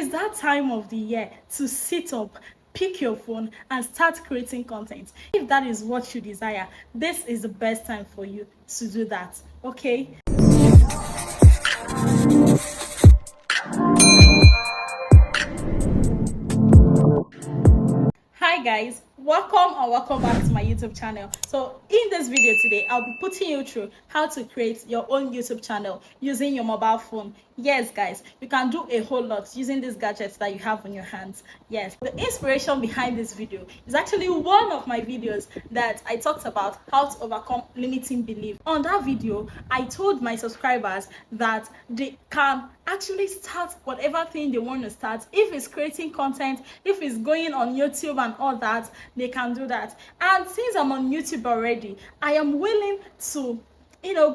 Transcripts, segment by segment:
is that time of the year to sit up, pick your phone and start creating content. If that is what you desire, this is the best time for you to do that. Okay. Hi guys, welcome and welcome back to my YouTube channel. So in this video today, I'll be putting you through how to create your own YouTube channel using your mobile phone. Yes guys, you can do a whole lot using these gadgets that you have on your hands. Yes, the inspiration behind this video is actually one of my videos that I talked about how to overcome limiting belief. On that video, I told my subscribers that they can actually start whatever thing they want to start. If it's creating content, if it's going on YouTube and all that, they can do that. And since I'm on YouTube already, I am willing to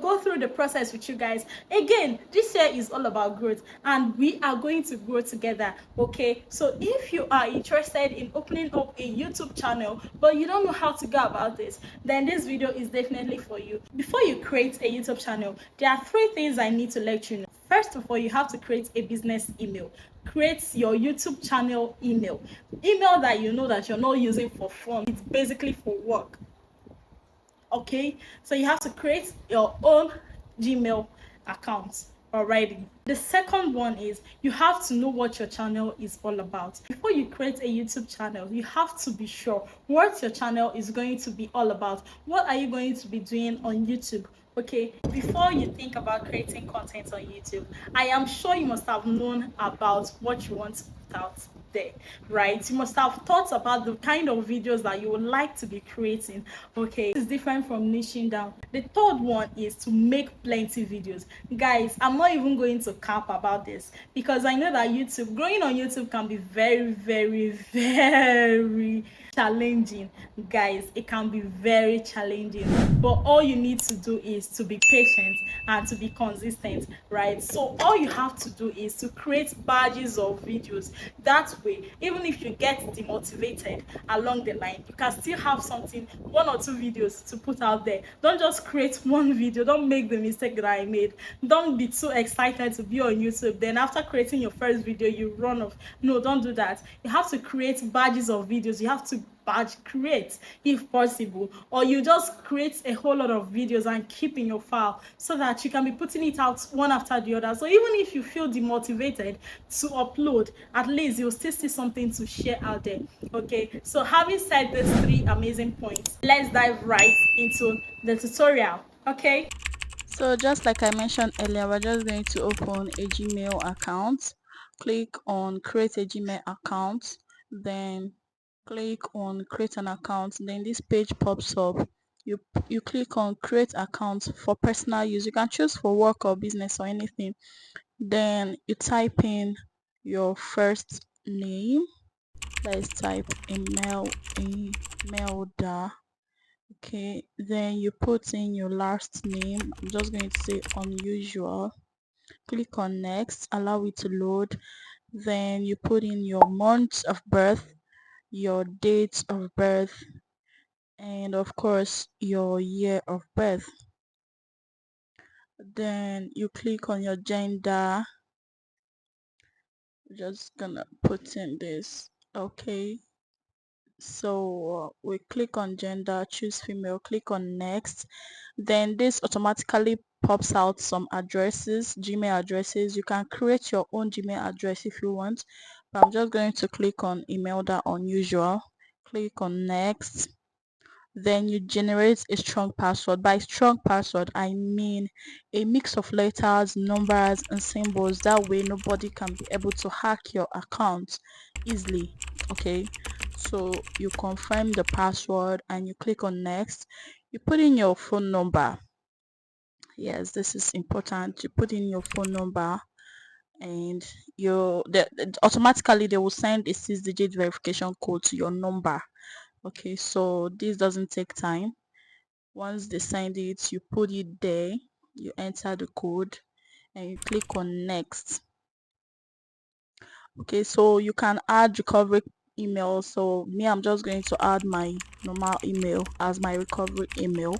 go through the process with you guys. Again, this year is all about growth and we are going to grow together. Okay, so if you are interested in opening up a YouTube channel but you don't know how to go about this, then this video is definitely for you. Before you create a YouTube channel, there are 3 things I need to let you know. First of all, you have to create a business email. Create your YouTube channel email that you know that you're not using for fun. It's basically for work. Okay, so you have to create your own Gmail account already. The second one is you have to know what your channel is all about. Before you create a YouTube channel, you have to be sure what your channel is going to be all about. What are you going to be doing on YouTube? Okay, before you think about creating content on YouTube, I am sure you must have known about what you want to put out there, right? You must have thought about the kind of videos that you would like to be creating. Okay, it's different from niching down. The third one is to make plenty videos. Guys, I'm not even going to cap about this because I know that growing on YouTube can be very, very, very challenging. Guys, it can be very challenging, but all you need to do is to be patient and to be consistent, right? So all you have to do is to create badges of videos. That way, even if you get demotivated along the line, you can still have something, 1 or 2 videos to put out there. Don't just create one video. Don't make the mistake that I made. Don't be too excited to be on YouTube, then after creating your first video you run off. No, don't do that. You have to create badges of videos. You have to create if possible, or you just create a whole lot of videos and keep in your file so that you can be putting it out one after the other. So even if you feel demotivated to upload, at least you'll still see something to share out there. Okay, so having said these 3 amazing points, let's dive right into the tutorial. Okay, so just like I mentioned earlier, we're just going to open a Gmail account. Click on create a Gmail account, then click on create an account. Then this page pops up. You click on create account for personal use. You can choose for work or business or anything. Then you type in your first name. Let's type Emelda. Okay, then you put in your last name. I'm just going to say unusual. Click on next, allow it to load. Then you put in your month of birth, your date of birth, and of course your year of birth. Then you click on your gender. Just gonna put in this. Okay, so we click on gender, choose female, click on next. Then this automatically pops out some addresses, Gmail addresses. You can create your own Gmail address if you want, but I'm just going to click on Emelda unusual. Click on next. Then you generate a strong password. By strong password, I mean a mix of letters, numbers, and symbols. That way nobody can be able to hack your account easily. Okay, so you confirm the password and you click on next. You put in your phone number. Yes, this is important. You put in your phone number and automatically they will send a 6-digit verification code to your number. Okay, so this doesn't take time. Once they send it, you put it there, you enter the code and you click on next. Okay, so you can add recovery email. So me, I'm just going to add my normal email as my recovery email.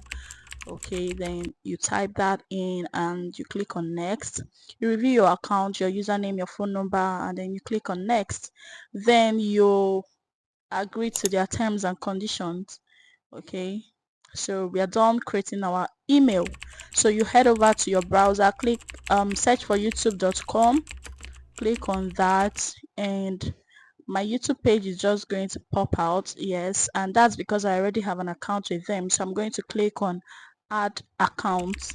Okay, then you type that in and you click on next. You review your account, your username, your phone number, and then you click on next. Then you agree to their terms and conditions. Okay, so we are done creating our email. So you head over to your browser, click search for youtube.com, click on that, and my YouTube page is just going to pop out. Yes, and that's because I already have an account with them. So I'm going to click on add account.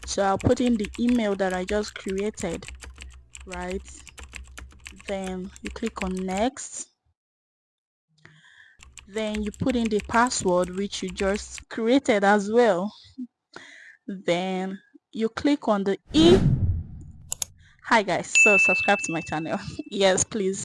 So I'll put in the email that I just created, right? Then you click on next. Then you put in the password which you just created as well. Then you click on the hi guys, so subscribe to my channel. Yes, please.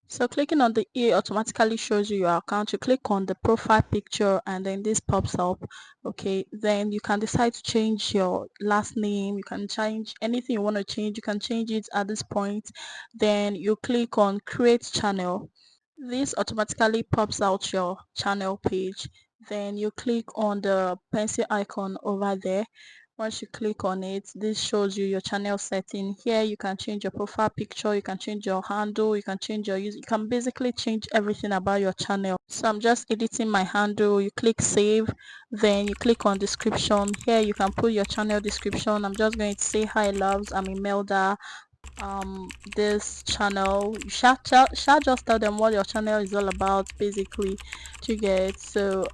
So clicking on the automatically shows you your account. You click on the profile picture and then this pops up. Okay, then you can decide to change your last name. You can change anything you want to change. You can change it at this point. Then you click on create channel. This automatically pops out your channel page. Then you click on the pencil icon over there. Once you click on it, this shows you your channel setting. Here you can change your profile picture, you can change your handle, you can change your use, you can basically change everything about your channel. So I'm just editing my handle. You click save, then you click on description. Here you can put your channel description. I'm just going to say hi loves, I'm Imelda. This channel, you shall just tell them what your channel is all about, basically, to get. So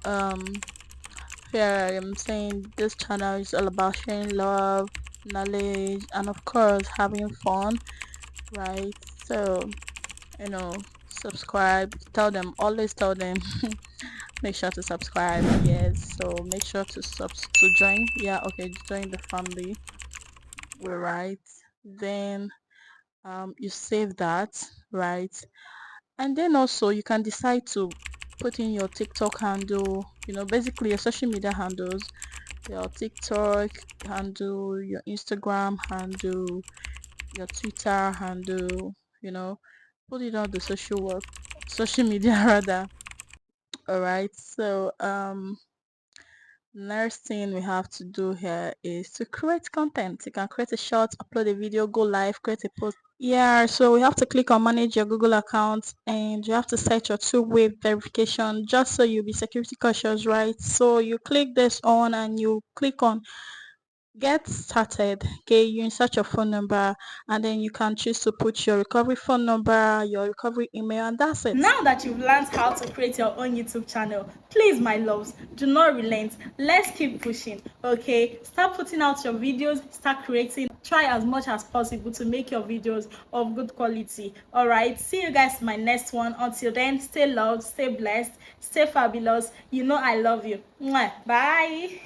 here I am saying this channel is all about sharing love, knowledge, and of course having fun, right? So subscribe, tell them, always tell them make sure to subscribe. Yes, so make sure to join. Yeah, okay, join the family. We're right. Then you save that, right? And then also you can decide to put in your TikTok handle, basically your social media handles, your TikTok handle, your Instagram handle, your Twitter handle, put it on the social media rather. All right, so next thing we have to do here is to create content. You can create a short, upload a video, go live, create a post. Yeah, so we have to click on manage your Google account and you have to set your two-way verification just so you'll be security cautious, right? So you click this on and you click on get started. Okay, you insert your phone number and then you can choose to put your recovery phone number, your recovery email, and that's it. Now that you've learned how to create your own YouTube channel, please my loves, do not relent. Let's keep pushing. Okay, start putting out your videos, start creating, try as much as possible to make your videos of good quality. All right, see you guys in my next one. Until then, stay loved, stay blessed, stay fabulous. I love you. Mwah. Bye.